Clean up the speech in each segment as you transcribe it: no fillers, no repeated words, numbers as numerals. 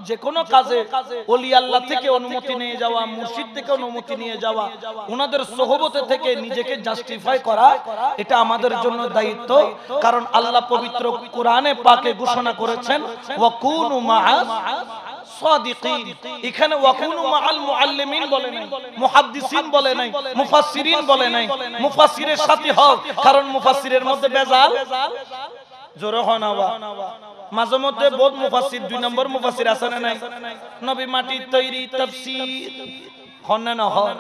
যে কোনো কাজে ওলি আল্লাহ থেকে অনুমতি নিয়ে যাওয়া, মুর্শিদ থেকে অনুমতি নিয়ে যাওয়া, ওনাদের সোহবতে থেকে নিজেকে জাস্টিফাই করা, এটা আমাদের জন্য দায়িত্ব। কারণ আল্লাহ পবিত্র কোরআনে পাকে ঘোষণা করেছেন ওয়াকুনু মাআস সাদিকিন। এখানে ওয়াকুনু মাআল মুআল্লিমিন বলে নাই, মুহাদ্দিসিন বলে নাই, মুফাসসিরিন বলে নাই। মুফাসসিরের সাথে হও, কারণ মুফাসসিরের মধ্যে বেজাল জোরে হয় না। মাঝে মধ্যে বহুত মুফাসসির, 2 নম্বর মুফাসসির আছে না নাই? নবী মাটির তৈরি তাফসীর হন না হয়।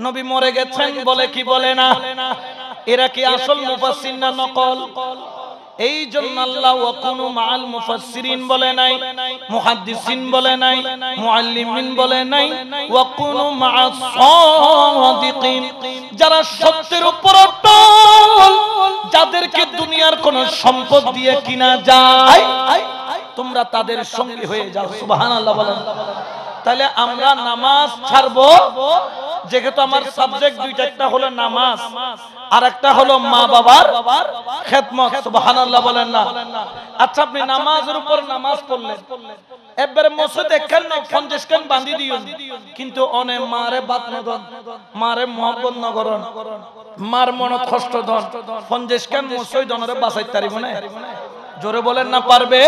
নবী মরে গেছেন বলে কি বলে না? এরা কি আসল মুফাসসির না নকল? এই জন্য আল্লাহ ওয়াকুনু মাআল মুফাসসিরিন বলে নাই, মুহাদ্দিসিন বলে নাই, মুআল্লিমিন বলে নাই, ওয়াকুনু মাআস সাদিকিন। যারা সত্যের উপর অটল, যাদেরকে দুনিয়ার কোন সম্পদ দিয়ে কিনা যায়, তোমরা তাদের সঙ্গী হয়ে যাও। সুবহানাল্লাহ বলেন। তাহলে আমরা নামাজ ছাড়বো, যেহেতু আমার সাবজেক্ট দুইটা, একটা হলো নামাজ আর একটা হলো মা বাবার খেদমত। সুবহানাল্লাহ বলেন না? আচ্ছা, আপনি নামাজের উপর নামাজ পড়লেন, একবারে মসজিদ দেখেন না, 50 কান বাঁধি দিও, কিন্তু অনে মারে বাত নদন, মারে মহব্বত নগরন, মার মনত কষ্ট দন, 50 কান মসজিদ দনরে বাঁচাই তারিব না? জোরে বলেন না পারবে?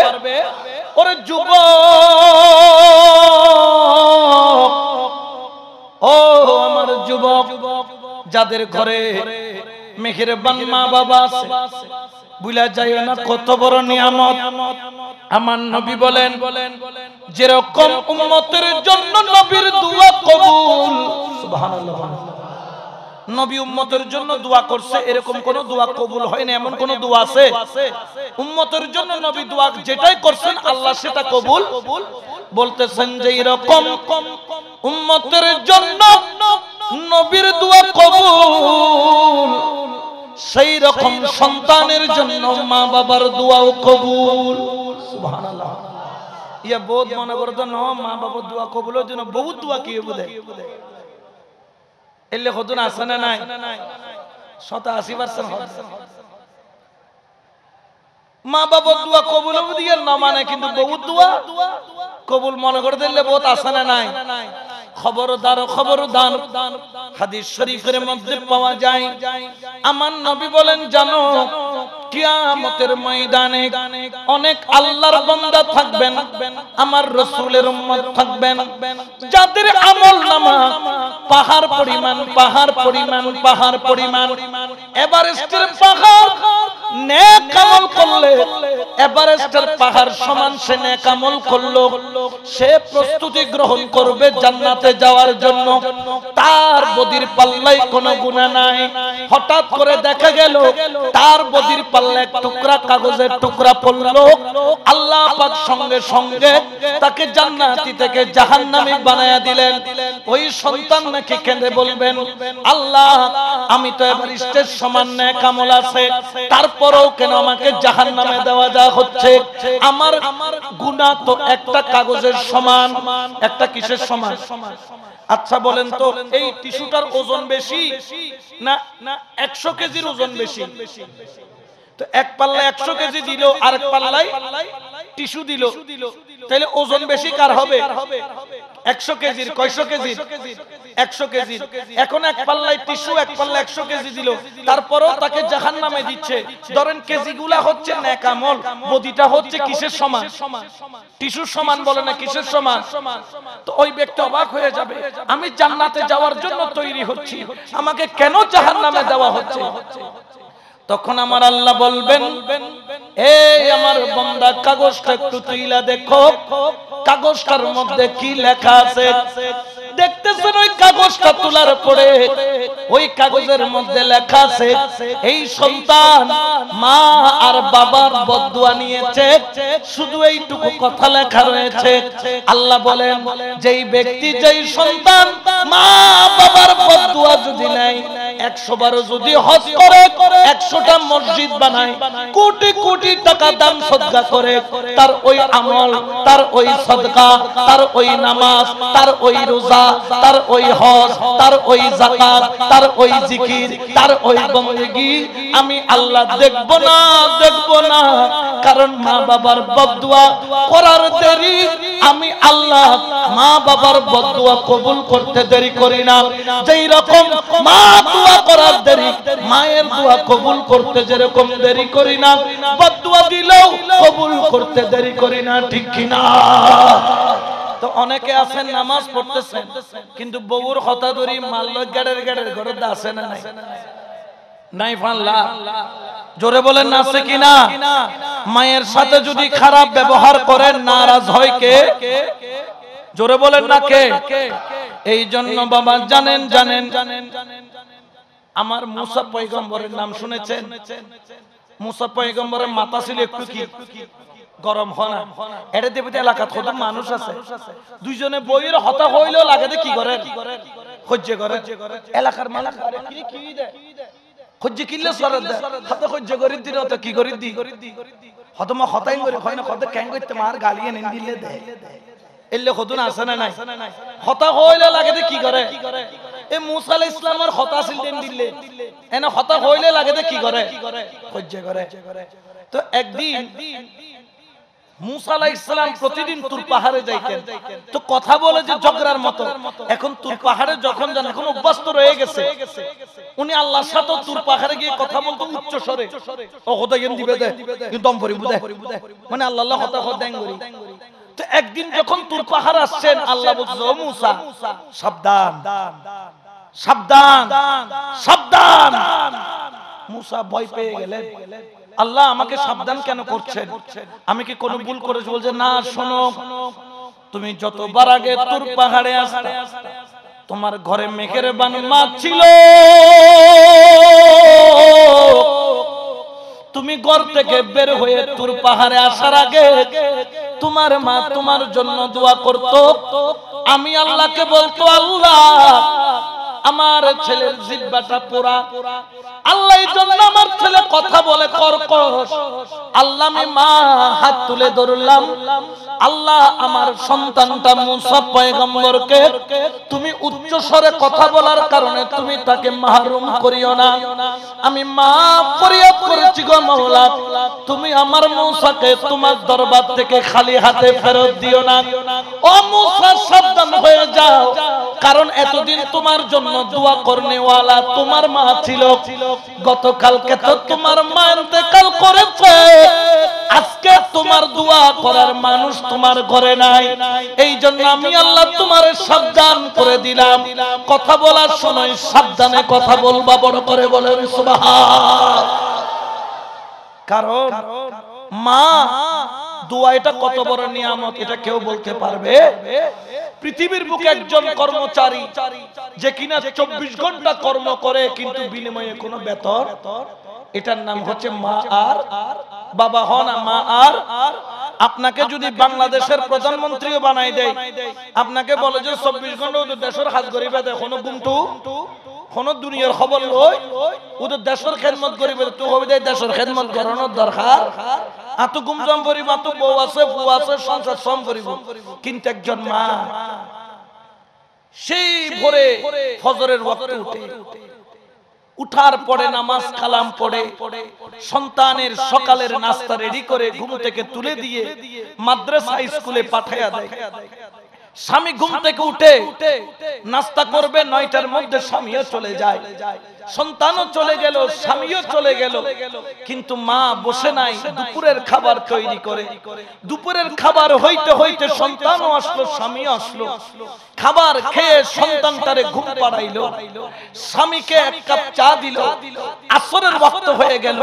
ওরে যুবক, ও আমার যুবক, যাদের ঘরে মেহেরবান মা বাবা আছে, ভুলা যাইও না কত বড় নিয়ামত। আমার নবী বলেন, যেরকম উম্মতের জন্য নবীর দোয়া কবুল, সুবহানাল্লাহ, নবী উম্মতের জন্য দোয়া করছে, এরকম কোন দোয়া কবুল হয় না এমন কোন দোয়া আছে? উম্মতের জন্য নবী দোয়া যেটাই করছেন আল্লাহ সেটা কবুল বলতেছেন। যে এরকম উম্মতের জন্য নবীর দোয়া কবুল, সেই রকম সন্তানের জন্য মা বাবার দোয়াও কবুল। সুবহানাল্লাহ। ইয়া বহুত মনে করতো না মা বাবার দোয়া কবুলের জন্য বহুত দোয়া কি বুঝে এলে হতুন আছে না নাই? 87% মা বাবার দোয়া কবুল দিয়ে না মানে, কিন্তু বহুত দোয়া কবুল মনে করে দিলে বহুত আছে না নাই? খবরদার, খবরদার, হাদিস শরীফের মধ্যে পাওয়া যায়, আমার নবী বলেন, জানো কিয়ামতের ময়দানে অনেক আল্লাহর বান্দা থাকবেন, আমার রাসূলের উম্মত থাকবেন, যাদের আমলনামা পাহাড় পরিমাণ, পাহাড় পরিমাণ, পাহাড় পরিমাণ, এভারেস্টের পাহাড়, নেক আমল করলে এভারেস্টের পাহাড় সমান সে নেক আমল করলো, সে প্রস্তুতি গ্রহণ করবে জান্নাতে যাওয়ার জন্য। তার বদির পাল্লায় কোনো গুনাহ নাই। হঠাৎ করে দেখা গেল তার বদির পাল্লায় এক টুকরা কাগজের টুকরা পড়লো, আল্লাহ পাক সঙ্গে সঙ্গে তাকে জান্নাতি থেকে জাহান্নামী বানায়া দিলেন। ওই সন্তান নাকি কেঁদে বলবেন, আল্লাহ আমি তো এভারেস্টের সমান নেক আমল আছে, তারপরেও কেন আমাকে জাহান্নামে দেওয়া যা হচ্ছে? আমার গুনাহ তো একটা কাগজের সমান, একটা কিসের সমান? আচ্ছা বলেন তো, এই টিস্যুটার ওজন বেশি না 100 কেজির ওজন বেশি? তো এক পাল্লায় 100 কেজি দিল, আর এক পাল্লায় টিস্যু দিল, তাহলে ওজন বেশি কার হবে? 100 কেজির। কয়শো কেজির? 100 কেজির। এখন এক পাল্লায় টিস্যু, এক পাল্লায় 100 কেজি দিল, তারপরেও তাকে জাহান্নামে দিচ্ছে। ধরেন কেজিগুলা হচ্ছে নেক আমল, বডিটা হচ্ছে কিসের সমান? টিস্যুর সমান বলে না, কিসের সমান? তো ওই ব্যক্তি অবাক হয়ে যাবে, আমি জান্নাতে যাওয়ার জন্য তৈরি হচ্ছি, আমাকে কেন জাহান্নামে দেওয়া হচ্ছে? তখন আমার আল্লাহ বলবেন, এই আমার বান্দা, কাগজটা একটু তুইলা দেখো, কাগজটার মধ্যে কি লেখা আছে। দেখতেছেন ওই কাগজটা তোলার পরে ওই কাগজের মধ্যে লেখা আছে, এই সন্তান মা আর বাবার বদদুয়া নিয়েছে, শুধু এইটুকু কথা লেখা রয়েছে। আল্লাহ বলেন, যেই ব্যক্তি, যেই সন্তান মা বাবার বদদুয়া যদি নেয়, 100 বারও যদি হজ করে, 100টা মসজিদ বানায়, কোটি কোটি টাকা দান সদকা করে, তার ওই আমল, তার ওই সদকা, তার ওই নামাজ, তার ওই রোজা, তার ওই হজ, তার ওই যাকাত, তার ওই জিকির, তার ওই বندگی আমি আল্লাহ দেখব না, দেখব না। কারণ মা বাবার বদদুয়া করার দেরি, আমি আল্লাহ মা বাবার বদদুয়া কবুল করতে দেরি করি না। যেই রকম মা দোয়া করার দেরি, মায়ের দোয়া কবুল করতে যেরকম দেরি করি না, বদদুয়া দিলেও কবুল করতে দেরি করি না, ঠিক কি না? তো অনেকে আছেন নামাজ পড়তেছেন কিন্তু বউর কথা ধরি মাল্ল গাড়ের গাড়ের ঘরে আছে না নাই? নাই ফাল্লা জোরে বলেন না, আছে কিনা? মায়ের সাথে যদি খারাপ ব্যবহার করেন নারাজ হয় কে? জোরে বলেন না কে? এই জন্য বাবা জানেন জানেন আমার মুসা পয়গম্বরের নাম শুনেছেন? মুসা পয়গম্বরের মাথা ছিল একটু কি গরম হয় না? এটা দেবতে এলাকাত কত মানুষ আছে, দুইজনে বইয়ের হতা হইলেও লাগে কি করে? সহ্য করে। এলাকার মানুষ কি দেয়? সহ্য কিনলে সরদ দেয়, হাতে সহ্য করি দিল তো কি করি দি হত মা হতাই করে হয় না, হত ক্যাং করতে মার গালি এনে দিলে দেয়। এলে হতুন আছে না নাই? হতা হইলে লাগে কি করে? এই মুসা আলাইহিস ইসলামের হতা ছিল দিলে এনে হতা হইলে লাগে কি করে? সহ্য করে। তো একদিন মুসা আলাইহিস সালাম প্রতিদিন তুর পাহাড়ে যাইতেন, তো কথা বলে যে ঝগড়ার মতো। এখন তুর পাহাড়ে যখন যান, এখন অভ্যস্ত রয়ে গেছে, উনি আল্লাহর সাথে তুর পাহাড়ে গিয়ে কথা বলতো উচ্চ স্বরে। ও কথা কেন দিবে দে কিন্তু দম ভরি বুদে, মানে আল্লাহ আল্লাহ কথা কথা দেন করি। তো একদিন যখন তুর পাহাড় আসছেন, আল্লাহ বলছে ও মুসা সাবধান সাবধান সাবধান। মুসা ভয় পেয়ে গেলেন, আল্লাহ আমাকে সাবধান কেন করছেন? আমি কি কোনো ভুল করেছি? বলছে না, শোনো, তুমি যতবার আগে তুর পাহাড়ে আসতে তোমার ঘরে মেঘের বানু মাছ ছিল, তুমি ঘর থেকে বের হয়ে তুর পাহাড়ে আসার আগে তোমার মা তোমার জন্য দোয়া করত। আমি আল্লাহকে বলতো, আল্লাহ আমার ছেলের জিহ্বাটা পোড়া, আল্লাহ এই জন্য আমার ছেলে কথা বলে কর্কশ। আল্লাহ আমি মা হাত তুলে ধরলাম, আল্লাহ আমার সন্তানটা মুসা পয়গম্বরকে তুমি উচ্চ স্বরে কথা বলার কারণে তুমি তাকে মাহরুম করিও না। আমি মাফ ফরিয়াদ করেছি গো মাওলা, তুমি আমার মুসাকে তোমার দরবার থেকে খালি হাতে ফেরত দিও না। ও মুসা সাবধান হয়ে যাও, কারণ এতদিন তোমার জন্য দোয়া করনেওয়ালা তোমার মা ছিল। গতকালকে তো তোমার মা ইন্তেকাল করেছে, আজকে তোমার দোয়া করার মানুষ তোমার ঘরে নাই। এই জন্য আমি আল্লাহ তোমারে সাবধান করে দিলাম, কথা বলার সময় সাবধানে কথা বলবা। বড় করে বলেন সুবহান। কারণ মা দোয়া এটা কত বড় নিয়ামত, এটা কেউ বলতে পারবে? পৃথিবীর বুকে একজন কর্মচারী যে কিনা 24 ঘন্টা কর্ম করে কিন্তু বিনিময়ে কোনো বেতন, এটার নাম হচ্ছে মা আর বাবা। হন মা আর। আপনাকে যদি বাংলাদেশের প্রধানমন্ত্রীও বানাই দেয়, আপনাকে বলে যে 24 ঘন্টা দেশের হাজ গরিবে এখনো গুমটু কোন দুনিয়ার খবর লই, ওদের দেশের খেদমত করিবে, তো হবে দেশের খেদমত করানোর দরকার। এত গুমজম করিব, এত বউ আছে বউ আছে সংসার সম করিব, কিন্তু একজন মা সেই ভোরে ফজরের ওয়াক্তে উঠে, উঠার পরে নামাজ কালাম পড়ে সন্তানের সকালের নাস্তা রেডি করে ঘুম থেকে তুলে দিয়ে মাদ্রাসা স্কুলে পাঠায়া দেয়। স্বামী ঘুম থেকে উঠে নাস্তা করবে, 9টার মধ্যে স্বামীও চলে যায়, সন্তানও চলে গেল, স্বামীও চলে গেল, কিন্তু মা বসে নাই, দুপুরের খাবার তৈরি করে। দুপুরের খাবার হইতে হইতে সন্তানও আসলো, স্বামীও আসলো। খাবার খেয়ে সন্তানটারে ঘুম পাড়াইলো, স্বামীকে এক কাপ চা দিল। আসরের ওয়াক্ত হয়ে গেল,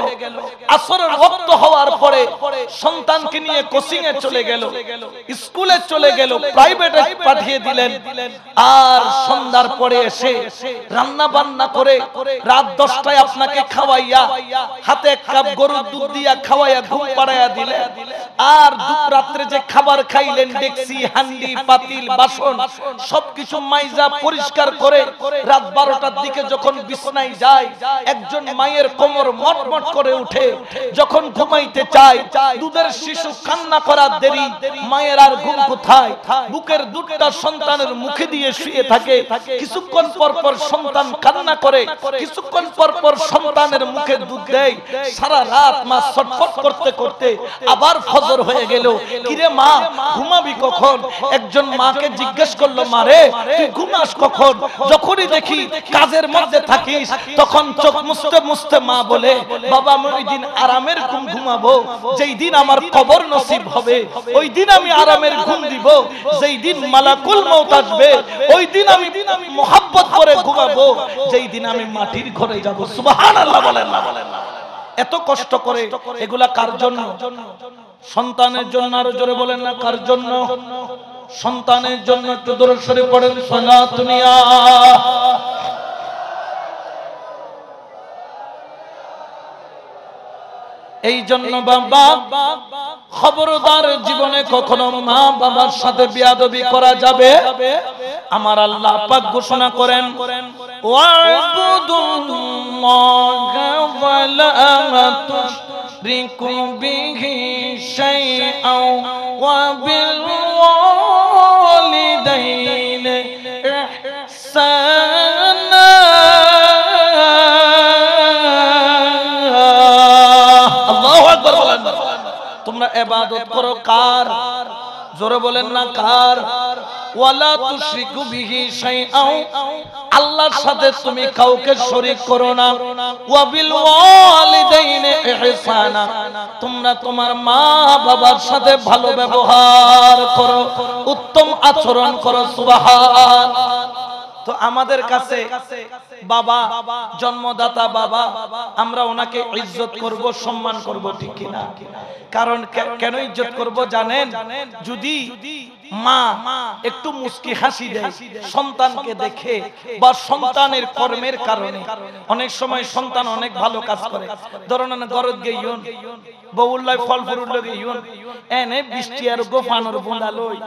আসরের ওয়াক্ত হওয়ার পরে সন্তানকে নিয়ে কোচিং এ চলে গেল, স্কুলে চলে গেল, প্রাইভেটে পাঠিয়ে দিলেন। আর সন্ধ্যার পরে এসে রান্না বান্না করে রাত 10টায় আপনাকে খাওয়াইয়া হাতে এক কাপ গরুর দুধ দিয়া খাওয়াইয়া ঘুম পাড়াইয়া দিলে, আর রাত্রে যে খাবার খাইলেন ডেকচি হান্ডি পাতিল বাসন সবকিছু মাইজা পরিষ্কার করে রাত 12টার দিকে যখন বিছানায় যায়, একজন মায়ের কোমর মটমট করে উঠে যখন ঘুমাইতে চায়, দুধের শিশু কান্না করার দেরি, মায়ের আর ঘুম কোথায়, বুকের দুধটা সন্তানের মুখে দিয়ে শুয়ে থাকে, কিছুক্ষণ পর পর সন্তান কান্না করে, কিছুক্ষণ পর পর সন্তানের মুখে দুধ দেয়, সারা রাত মা ছটফট করতে করতে আবার ফজর হয়ে গেল, কিরে মা ঘুমাবি কখন? একজন মাকে জিজ্ঞেস করলো, মারে তুই ঘুমাস কখন? যখনই দেখি কাজের মধ্যে থাকিস তখন চোখ মুছতে মুছতে মা বলে, বাবা আমি ওই দিন আরামের ঘুম ঘুমাবো যেই দিন আমার কবর নসিব হবে, ওই দিন আমি আরামের ঘুম দিব যেই দিন মালাকুল মউত আসবে, ওই দিন আমি মোহাব্বত করে ঘুমাবো যেই দিন আমি মাটির ঘরে যাব। সুবহানাল্লাহ বলেন না? এত কষ্ট করে এগুলা কার জন্য? সন্তানের জন্য। আরো জোরে বলেন না কার জন্য? সন্তানের জন্য। একটু দরুদ শরীফ পড়েন, সালাতুন ইয়া। এই জন্য বাবা খবরদার, জীবনে কখনো মা বাবার সাথে বেয়াদবি করা যাবে। আমার আল্লাহ পাক ঘোষণা করেন, ওয়া'বুদুল্লাহা ওয়া লা তুশরিকু বিহি শাইআন ওয়া বিল ওয়ালিদাইনি ইহসানা। তোমরা ইবাদত করো কার? জোরে বলেন না কার? ওয়ালা তুশরিকু বিহি শাইআন, আল্লাহর সাথে তুমি কাউকে শরীক করো না। ওয়া বিল ওয়ালিদাইনি ইহসানা, তোমরা তোমার মা বাবার সাথে ভালো ব্যবহার করো, উত্তম আচরণ করো। সুবহানাল্লাহ। তো আমাদের কাছে বাবা, জন্মদাতা বাবা, আমরা ওনাকে ইজ্জত করব, সম্মান করব, ঠিক কিনা? কারণ কেন ইজ্জত করব জানেন? যদি মা একটু মুস্কি হাসি দেয় সন্তানকে দেখে বা সন্তানের কর্মের কারণে, অনেক সময় সন্তান অনেক ভালো কাজ করে, ধরুন না গরদ গেইয়ন বউল্লাই ফল ফুরুল গেইয়ন, এনে 20 টিয়ার গোফানোর বোঁদা লই,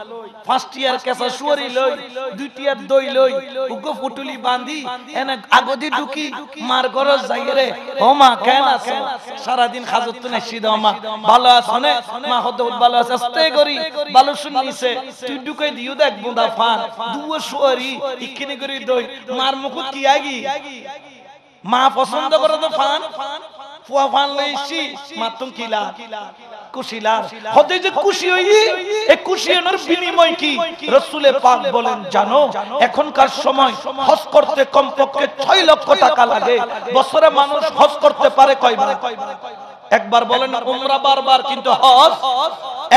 5 টিয়ার কেঁচা সুয়ারি লই, 2 টিয়ার দই লই, উগো ফুটুলি বাঁধি এনে আগদি ঢুকি মার গরজ যাই রে, ও মা কেন আছো? সারা দিন হাজত তো নেছি দাও মা, ভালো আছো না? মা হতে ভালো আছে, আস্তে করি ভালো শুনিছে, তুই ঢুকাই দিও দেখ বোঁদা ফান, দুও সুয়ারি ইকিনি করি দই, মার মুখত কি আগি? মা পছন্দ করে তো ফান, ফুয়া ফান লইছি, মা তুমি কিলা কুশিলার হতে যে খুশি হই, এই খুশি হওয়ার বিনিময় কি? রাসূলে পাক বলেন, জানো এখনকার সময় হজ করতে কমপক্ষে 6 লক্ষ টাকা লাগে। বছরে মানুষ হজ করতে পারে কয়বার? একবার। বলেন উমরা বারবার, কিন্তু হজ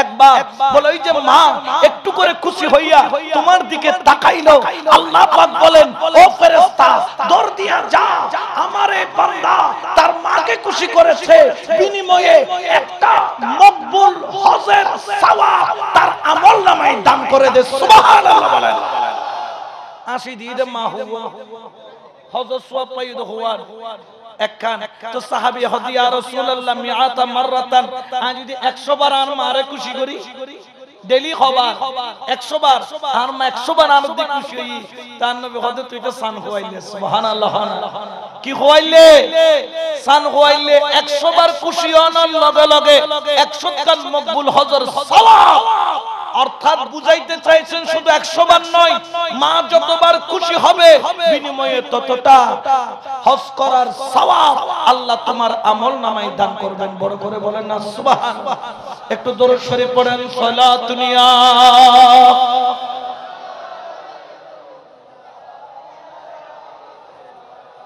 একবার। বলে ওই যে মা একটু করে খুশি হইয়া তোমার দিকে তাকাইলো, আল্লাহ পাক বলেন, ও ফেরেশতা দৌড় দিয়া যা, আমার এই বান্দা তার মাকে খুশি করেছে, বিনিময়ে একটা মকবুল হজের সওয়াব তার আমলনামায় দান করে দে। সুবহানাল্লাহ বলেন। 80 দিয়ে মা হুয়া হজের সওয়াব পাইতো হওয়ার একখান। তো সাহাবী হদিয়া রাসূলুল্লাহ মিআতা মাররাতান, আমি যদি 100 বার আর মারে খুশি করি, ডেলি খবর 100 বার আর মা 100 বার আর দি খুশি হই, তার নবী হযরত তুই তো সান খোয়াইলে। সুবহানাল্লাহ। কি খোয়াইলে? সান খোয়াইলে। 100 বার খুশি হওয়ার লগে লগে 100 কান মকবুল হজের সওয়াব। অর্থাৎ বুঝাইতে চাইছেন শুধু 100 বার নয়, মা যতবার খুশি হবে বিনিময়ে ততটা হজ করার সওয়াব আল্লাহ তোমার আমলনামায় দান করবেন। বড় করে বলেন না সুবহানাল্লাহ। একটু দরুদ শরীফ পড়েন, সালাতুন ইয়া।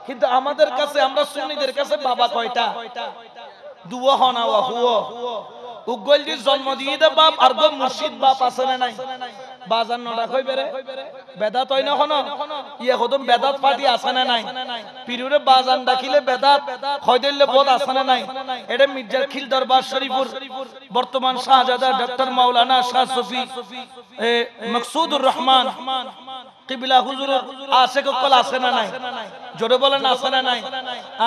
কিন্তু আমাদের কাছে, আমরা সুন্নিদের কাছে বাবা কয়টা? দুয়া হনা ওয়া হুয়া। উগলজি জন্ম দিয়ে দে বাপ, আর গো মুর্শিদ বাপ আছে না নাই? বাজার নডা কই বেরে বেদাত হয় না হনো, ইয়া কদম বেদাত পার্টি আছে না নাই পীরের বাজান ডাকিলে বেদাত খয়দিলে বোধ আছে না নাই এটা মির্জার খিল দরবার শরীফুর বর্তমান শাহজাদা ডক্টর মাওলানা শাহ সুফি মকসুদুর রহমান কিবলা হুজুর আশেক কল আছে না নাই জোরে বলেন আছে না নাই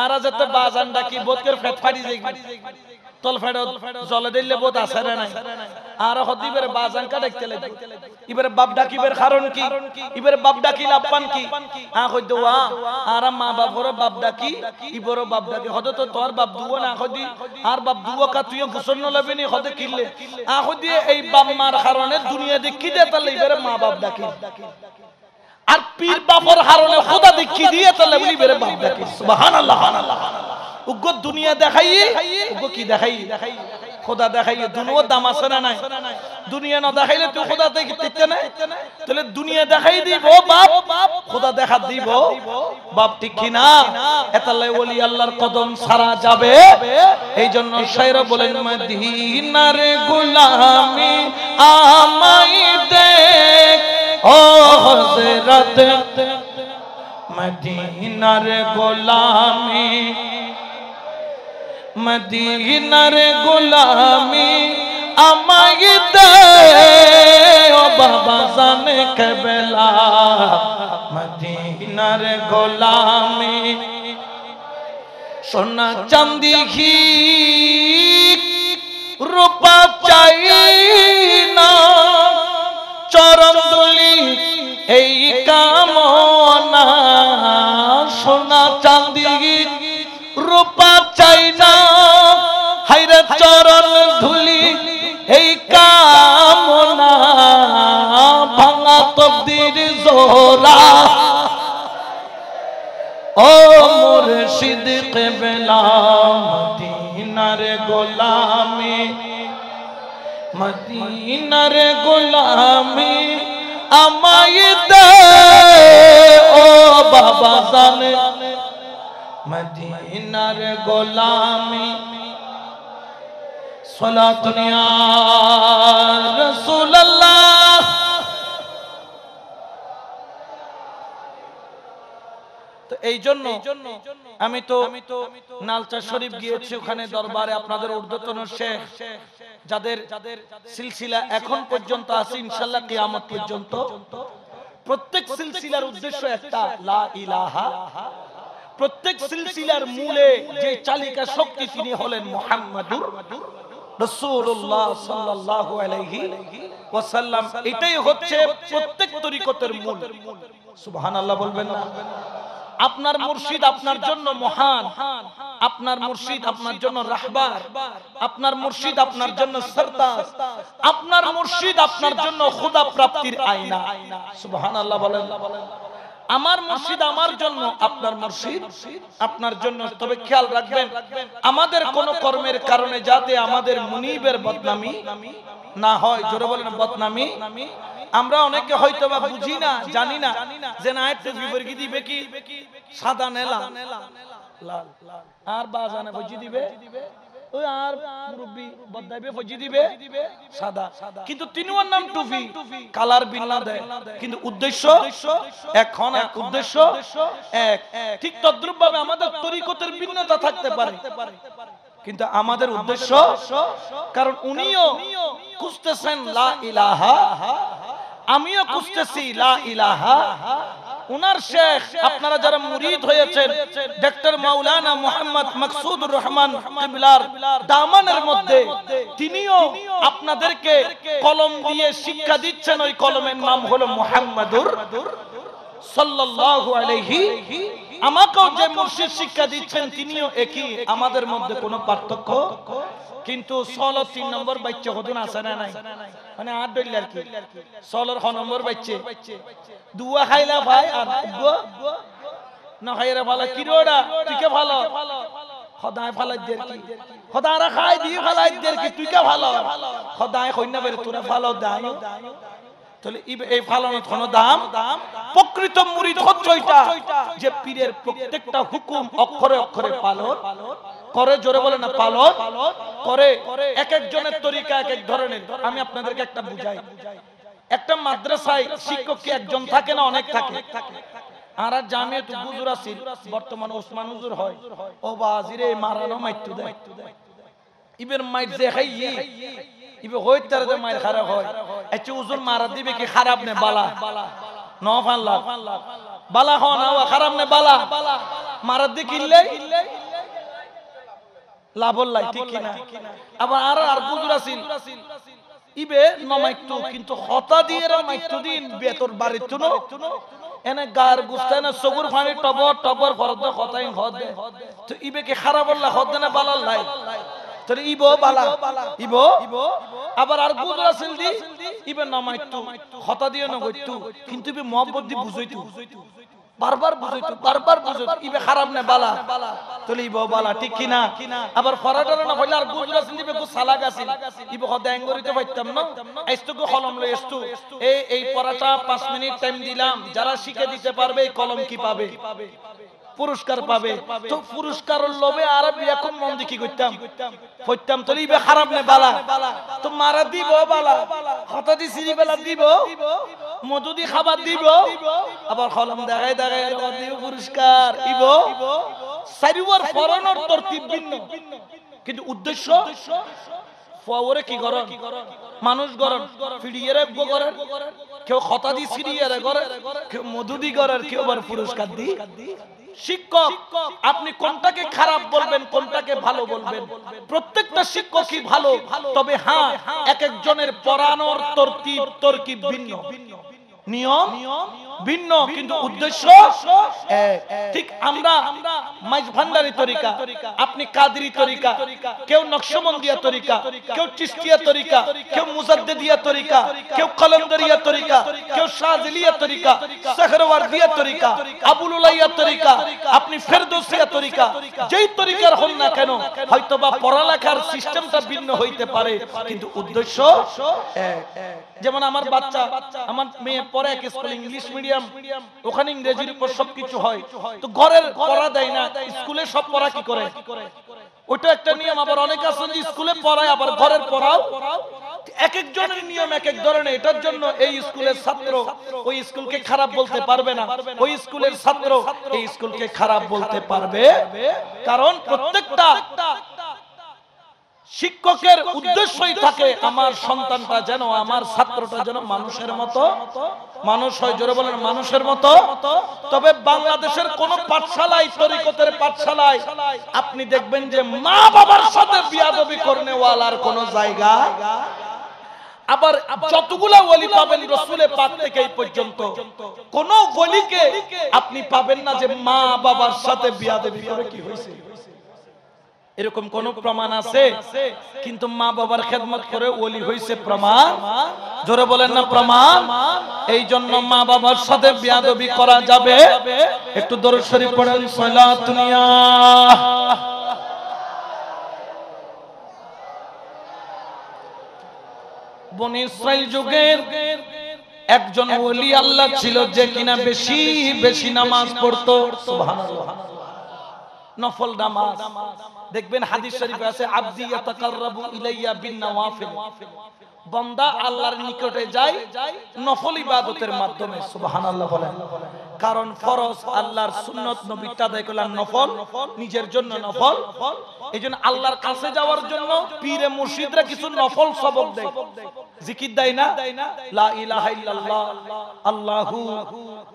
আর যেতে বাজান ডাকি বোধকের ফেট ফাড়ি যাই তল ফেড জলে দিলে বোধ আছে না নাই আর হদিবের বাজান কা দেখতে লাগে ইবের বাপ ডাকিবের কারণ কি ইবের বাপ ডাকি লাপান কি কইতো ওয়া আর মা বাপর বাপ ডাকি ইবর বাপ ডাকি হদ তো তোর বাপ দুও না কদি আর বাপ দুও কা তুই গোসল ন লবেনি হদে কিলে কদি এই বাপ মার কারণে দুনিয়া দেখি দে তাহলে ইবের মা বাপ ডাকি আর পীর বাপর কারণে খোদা দেখি দিয়ে তাহলে বলি ইবের বাপ ডাকি সুবহানাল্লাহ উগ্র দুনিয়া দেখাই উগ্র কি দেখাই খোদা দেখাই দুনিয়া দাম আছে না নাই দুনিয়া না দেখাইলে তুই খোদা দেখতে না তাহলে দুনিয়া দেখাই দিব বাপ খোদা দেখা দিব বাপ ঠিক কি না এতাল্লাই ওলি আল্লাহর কদম ছাড়া যাবে এইজন্য শায়র বলেন মদিনার গোলামি আমাই দে ও হযরত মদিনার গোলামি মদিনার গোলামি আমায় দে ও বাবা জানে কেবলা মদিনার গোলামি সোনা চাঁদি ঘি রূপা চাই না চরণ ধুলি এই কামনা সোনা চাঁদি রূপা চাই না হায়রে চরণ ধুলি এই কামনা ভাঙা তকদির জোরা ও মুর্শিদ কিবলা মদিনার গোলামি মদিনার গোলামি আমায় দে ও বাবা জানে মদিনার গোলামি সালাতুন ইয়া রাসূলুল্লাহ তো এই জন্য আমি তো নালচা শরীফ গিয়েছি ওখানে দরবারে আপনাদের ঊর্ধ্বতন শেখ যাদের সিলসিলা এখন পর্যন্ত আছে ইনশাআল্লাহ কিয়ামত পর্যন্ত প্রত্যেক সিলসিলার উদ্দেশ্য একটা লা ইলাহা প্রত্যেক সিলসিলার মূলে যে চালিকা শক্তি তিনি হলেন মুহাম্মাদুর রাসূলুল্লাহ সাল্লাল্লাহু আলাইহি ওয়াসাল্লাম এটাই হচ্ছে প্রত্যেক তরিকতের মূল সুবহানাল্লাহ বলবেন না আপনার মুর্শিদ আপনার জন্য মহান আপনার মুর্শিদ আপনার জন্য রাহবার আপনার মুর্শিদ আপনার জন্য সরতাজ আপনার মুর্শিদ আপনার জন্য খোদা প্রাপ্তির আয়না সুবহানাল্লাহ বলেন আমার মুর্শিদ আমার জন্য আপনার মুর্শিদ আপনার জন্য তবে খেয়াল রাখবেন আমাদের কোন কর্মের কারণে যাতে আমাদের মুনিবের বদনামি না হয় জোরে বলেন বদনামি আমরা অনেকে হয়তো বা বুঝি না জানি না যে না একটু বিবর্গি দিবে কি সাদা নেলা লাল আর বাজানে ফজি দিবে ওই আর মুরব্বি বদদাইবে ফজি দিবে সাদা কিন্তু তিনওয়ার নাম টুপি কালার বিল্লা দেয় কিন্তু উদ্দেশ্য এখন উদ্দেশ্য এক ঠিক তদ্রূপ ভাবে আমাদের তরিকতের ভিন্নতা থাকতে পারে কিন্তু আমাদের উদ্দেশ্য কারণ উনিও খুঁজতেছেন লা ইলাহা আমিও খুঁজতেছি লা ইলাহা উনার শেখ আপনারা যারা মুরিদ হয়েছেন ডক্টর মাওলানা মুহাম্মদ মকসুদুর রহমান কিবলার দামানের মধ্যে তিনিও আপনাদেরকে কলম দিয়ে শিক্ষা দিচ্ছেন ওই কলমের নাম হলো মুহাম্মাদুর সাল্লাল্লাহু আলাইহি আমাকেও যে মুর্শিদ শিক্ষা দিচ্ছেন তিনিও একই আমাদের মধ্যে কোনো পার্থক্য কিন্তু 3 নম্বর বাচ্চা হদুন আছে না নাই মানে 8 দইল আর কি 16 নম্বর বাচ্চা দুয়া খাইলা ভাই আর না খাইরা ভালো কি রোডা তুই কে ভালো খোদায় ফালাই দের কি খোদারা খাই দি ফালাই দের কি তুই কে ভালো খোদায় কইনা বেরে তোরা ভালো দাই তাহলে এই ফালানোর কোনো দাম প্রকৃত মুরিদ হচ্ছে ওইটা যে পীরের প্রত্যেকটা হুকুম অক্ষরে অক্ষরে পালন করে জোরে বলে না পালন করে এক একজনের তরিকা এক এক ধরনের আমি আপনাদেরকে একটা বুঝাই একটা মাদ্রাসায় শিক্ষক কি একজন থাকে না অনেক থাকে আর জামিয়াত হুজুর আছিল বর্তমান ওসমান হুজুর হয় ও বাজিরে মারানো মাইতু দেয় ইবের মাইত যে খাই ইবে হইতার যে মাইর খারাপ হয় এত হুজুর মারা দিবে কি খারাপ নে বালা নফাল্লা বালা হন না খারাপ নে বালা মারা দি কিনলে লাভল্লাই ঠিক কিনা আবার আর হুজুর আছিল ইবে নমাইতু কিন্তু হতা দিয়ে মাইতু দিন বেতর বাড়িতু ন এনে গার গুস্তায় না সগুর ফানি টবর টবর ফরদ হতাই হদ তো ইবে কি খারাপ আল্লাহ হদ না বালাল লাই তোর ইবো বালা ইবো আবার আর হুজুর আছিল দি ইবে নমাইতু হতা দিয়ে ন গইতু কিন্তু ইবে মোহাম্মদ দি বুঝাইতু বারবার বুঝাইতু ইবে খারাপ না বালা তোর ইবো বালা ঠিক কিনা আবার ফরাটার না হইলে আর হুজুর আছিল ইবে কো সালাক আছিল ইবে হদা এঙ্গরিতে পাইতাম না আইস্তু কলম লই আইস্তু এই পড়াটা 5 মিনিট টাইম দিলাম যারা শিখে দিতে পারবে এই কলম কি পাবে পুরস্কার পাবে তো পুরস্কারের লোভে আরবি এখন মন দেখি করতাম পড়তাম তো ইবে খারাপ না বালা তো মারা দিব বালা হতা দি সিরি বেলা দিব মধু দি খাবার দিব আবার কলম দেখাই আর দিব পুরস্কার ইবো সারিওয়ার ফরনের তরতিব ভিন্ন কিন্তু উদ্দেশ্য ফওরে কি করেন মানুষ গরন ফিডিয়েরে গরেন কেউ হতা দি সিরিয়ারে করে কেউ মধু দি গরের কেউ আবার পুরস্কার দি শিক্ষক আপনি কোনটাকে খারাপ বলবেন কোনটাকে ভালো বলবেন প্রত্যেকটা শিক্ষকই ভালো তবে হ্যাঁ এক একজনের পড়ানোর তরকিব ভিন্ন নিয়ম ভিন্ন কিন্তু উদ্দেশ্য ঠিক আমরা মাইজ ভান্ডারি তরিকা আপনি কাদরি তরিকা কেউ নকশবন্দিয়া তরিকা কেউ চিশতিয়া তরিকা কেউ মুজাদ্দিদিয়া তরিকা কেউ কলন্দরিয়া তরিকা কেউ শাযিলিয়া তরিকা সাহরওয়ার্দিয়া তরিকা আবুল উলাইয়া তরিকা আপনি ফেরদৌসিয়া তরিকা যেই তরিকার হন না কেন হয়তোবা পড়ালেখার সিস্টেমটা ভিন্ন হইতে পারে কিন্তু উদ্দেশ্য যেমন আমার বাচ্চা আমার মেয়ে পড়ে এক স্কুল ইংলিশ মিডিয়াম ওখানে ইংরেজির উপর সবকিছু হয় তো ঘরের পড়া দেয় না স্কুলে সব পড়া কি করে ওটা একটা নিয়ম আবার অনেক আছে যে স্কুলে পড়ায় আবার ঘরের পড়াও এক একজনের নিয়ম এক এক ধরনের এটার জন্য এই স্কুলের ছাত্র ওই স্কুলকে খারাপ বলতে পারবে না ওই স্কুলের ছাত্র এই স্কুলকে খারাপ বলতে পারবে কারণ প্রত্যেকটা শিক্ষকের উদ্দেশ্যই থাকে আমার সন্তানটা যেন আমার ছাত্রটা যেন মানুষের মতো মানুষ হয় জোরে বলেন মানুষের মতো তবে বাংলাদেশের কোন পাঠশালায় তরিকতের পাঠশালায় আপনি দেখবেন যে মা বাবার সাথে বিয়াদবি করনেওয়ালার কোন জায়গা আবার যতগুলা ওলি পাবেন রাসূলের পাক থেকে এই পর্যন্ত কোন ওলিকে আপনি পাবেন না যে মা বাবার সাথে বিয়াদবি করে কি হইছে এরকম কোন প্রমাণ আছে কিন্তু মা বাবার খেদমত করে ওলি হইছে প্রমাণ জোরে বলেন না প্রমাণ এই জন্য মা বাবার সাথে বিয়াদবি করা যাবে একটু দরুদ শরীফ পড়েন সালাতুনিয়া বনি ইসরাইল যুগের একজন ওলি আল্লাহ ছিল যে কিনা বেশি বেশি নামাজ পড়তো সুবহানাল্লাহ নফল নামাজ দেখবেন হাদিস শরীফে আছে আবদি ইয়াতাকাররাবু ইলাইয়া বিন নওয়াফিল বান্দা আল্লাহর নিকটে যায় নফল ইবাদতের মাধ্যমে সুবহানাল্লাহ বলেন কারণ ফরজ আল্লাহর সুন্নাত নবীটা আদায় করলেন নফল নিজের জন্য নফল এইজন্য আল্লাহর কাছে যাওয়ার জন্য পীরে মুর্শিদরা কিছু নফল সবক দেয় জিকির দেয় না লা ইলাহা ইল্লাল্লাহ আল্লাহু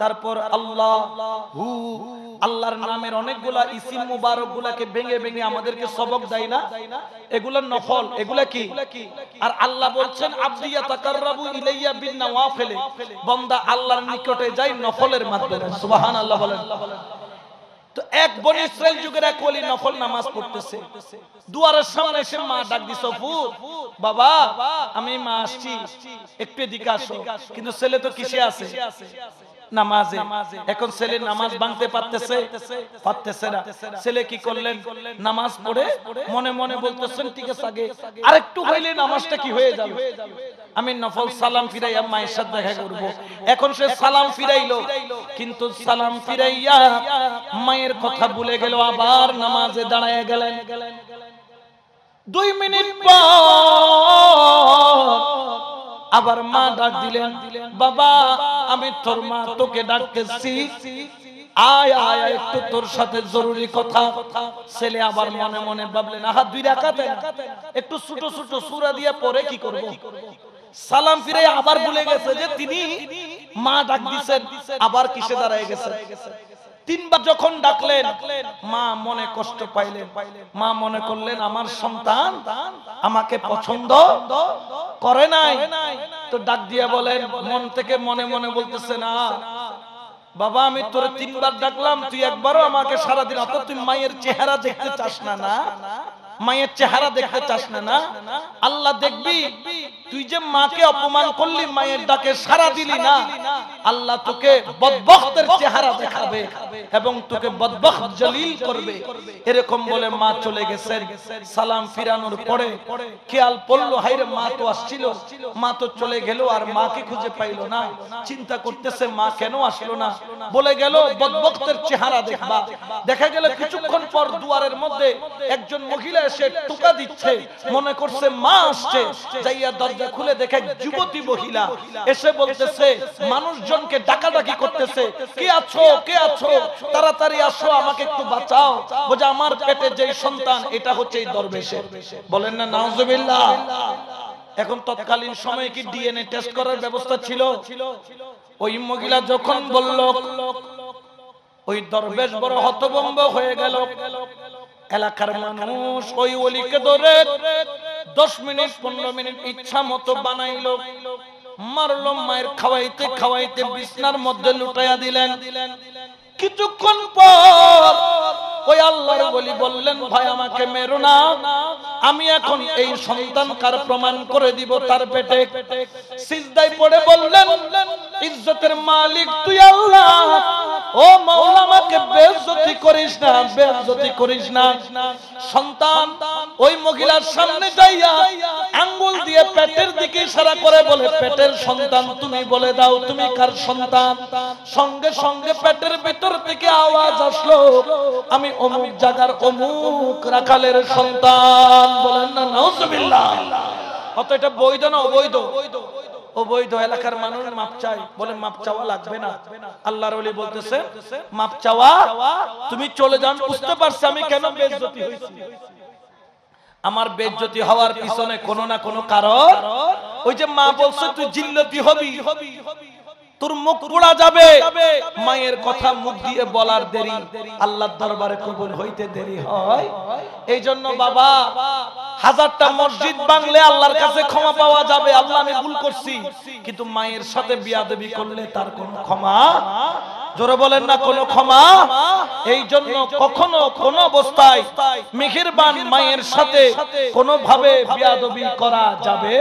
তারপর আল্লাহু আল্লাহর নামের অনেকগুলা ইসিম মুবারকগুলাকে ভেঙে ভেঙে আমাদেরকে সবক দেয় না এগুলা নফল এগুলা কি আর আল্লাহ বলছেন আবদি ইয়াতাকাররাবু ইলাইয়া বিন নওয়াফিল বান্দা আল্লাহর নিকটে যায় নফলের মাধ্যমে সুবহানাল্লাহ বলেন তো এক বনি ইসরাইল যুগের এক ওলি নফল নামাজ পড়তেছে দুয়ারের সামনে এসে মা ডাক দিছে ফুফু বাবা আমি মা আসছি একটু এদিকে আসো কিন্তু ছেলে তো কিসে আছে নামাজে এখন ছেলে নামাজ ভাঙতে পারতেছে না ছেলে কি করলেন নামাজ পড়ে মনে মনে বলতেছেন ঠিক আছে আগে আরেকটু হইলে নামাজটা কি হয়ে যাবে আমি নফল সালাম ফিরাইয়া মায়ের সাথে দেখা করব এখন সে সালাম ফিরাইলো কিন্তু সালাম ফিরাইয়া মায়ের কথা ভুলে গেল আবার নামাজে দাঁড়ায় গেলেন 2 মিনিট পর আবার মা ডাক দিলেন বাবা আমি তোর মা তোকে ডাকতেছি আয় আয় একটু তোর সাথে জরুরি কথা। ছেলে আবার মনে মনে ভাবলেন, আহা 2 রাকাতে একটু ছোট ছোট সূরা দিয়ে পড়ে কি করব। সালাম ফিরে আবার ভুলে গেছে যে তিনি মা ডাক দিবেন, আবার কিসে দাঁড়ায় গেছে। 3 বার যখন ডাকলেন মা মনে কষ্ট পাইলেন। মা মনে করলেন আমার সন্তান আমাকে পছন্দ করে নাই, তো ডাক দিয়া বলেন, মন থেকে মনে মনে বলতেছে, না বাবা আমি তোরে 3 বার ডাকলাম, তুই একবারও আমাকে সারা দিন, অত তুই মায়ের চেহারা দেখতে চাস না? না মায়ের চেহারা দেখতে চাস না? আল্লাহ দেখবি তুই যে মাকে অপমান করলি, মায়ের ডাকে সারা দিলি না, আল্লাহ তোকে বদবখতের চেহারা দেখাবে এবং তোকে বদবখত জলিল করবে। এরকম বলে মা চলে গেছেন। সালাম ফিরানোর পরে খেয়াল পড়লো, হায়রে মা তো আসছিল, মা তো চলে গেল, আর মাকে খুঁজে পাইলো না। চিন্তা করতেছে মা কেন আসলো না, বলে গেল বদবখতের চেহারা দেখবা। দেখা গেল কিছুক্ষণ পর দুয়ারের মধ্যে একজন মহিলা এসে টোকা দিচ্ছে, মনে করছে মা আসছে, যাইয়া দরজা খুলে দেখে যুবতী মহিলা এসে বলতেছে, মানুষজনকে ডাকাডাকি করতেছে, কে আছো কে আছো, তাড়াতাড়ি আসো আমাকে একটু বাঁচাও। বোঝা আমার পেটে যে সন্তান এটা হচ্ছে এই দরবেশের। বলেন না নাউজুবিল্লাহ। এখন তৎকালীন সময়ে কি ডিএনএ টেস্ট করার ব্যবস্থা ছিল? ওই মহিলা যখন বলল, ওই দরবেশ বড় হতভম্ব হয়ে গেল। এলাকার মানুষ ওই ওলিকে ধরে 10 মিনিট 15 মিনিট ইচ্ছা মতো বানাইলো, মারলো, মায়ের খাওয়াইতে খাওয়াইতে বিছনার মধ্যে লুটাইয়া দিলেন। কিছুক্ষণ পর ওই আল্লাহর ওলি বললেন, ভাই আমাকে মেরো না, আমি এখন এই সন্তান কার প্রমাণ করে দিব তার পেটে। সিজদায় পড়ে বললেন, ইজ্জতের মালিক তুই আল্লাহ, ও মাওলা আমাকে বেইজ্জতি করিস না, বেইজ্জতি করিস না। সন্তান ওই মহিলার সামনে যাইয়া আঙ্গুল দিয়ে পেটের দিকে ইশারা করে বলে, পেটের সন্তান তুমি বলে দাও তুমি কার সন্তান। সঙ্গে সঙ্গে পেটের ভিতর থেকে আওয়াজ আসলো, আমি অমুক জায়গার অমুক রাখালের সন্তান। বলেন না নাউজুবিল্লাহ। অত এটা বৈধ না অবৈধ? অবৈধ। এলাকার মানুষ মাপ চায়, বলে মাপ চাওয়া লাগবে না। আল্লাহর ওলি বলতেছে, মাপ চাওয়া তুমি চলে যান। বুঝতে পারছি আমি কেন বেইজ্জতি হইছি। আমার বেইজ্জতি হওয়ার পিছনে কোনো না কোনো কারণ। ওই যে মা বলছে তুই জিল্লতি হবি, তোর মুখ পোড়া যাবে, মায়ের কথা মুখ দিয়ে বলার দেরি আল্লাহর দরবারে কবুল হইতে দেরি হয়। এই জন্য বাবা 1000টা মসজিদ বাংলে আল্লাহর কাছে ক্ষমা পাওয়া যাবে, আল্লাহ আমি ভুল করছি, কিন্তু মায়ের সাথে বিয়াদবি করলে তার কোনো ক্ষমা, জোরে বলেন না কোনো ক্ষমা। এই জন্য কখনো কোন অবস্থায় মেহেরবান মায়ের সাথে কোনোভাবে বিয়াদবি করা যাবে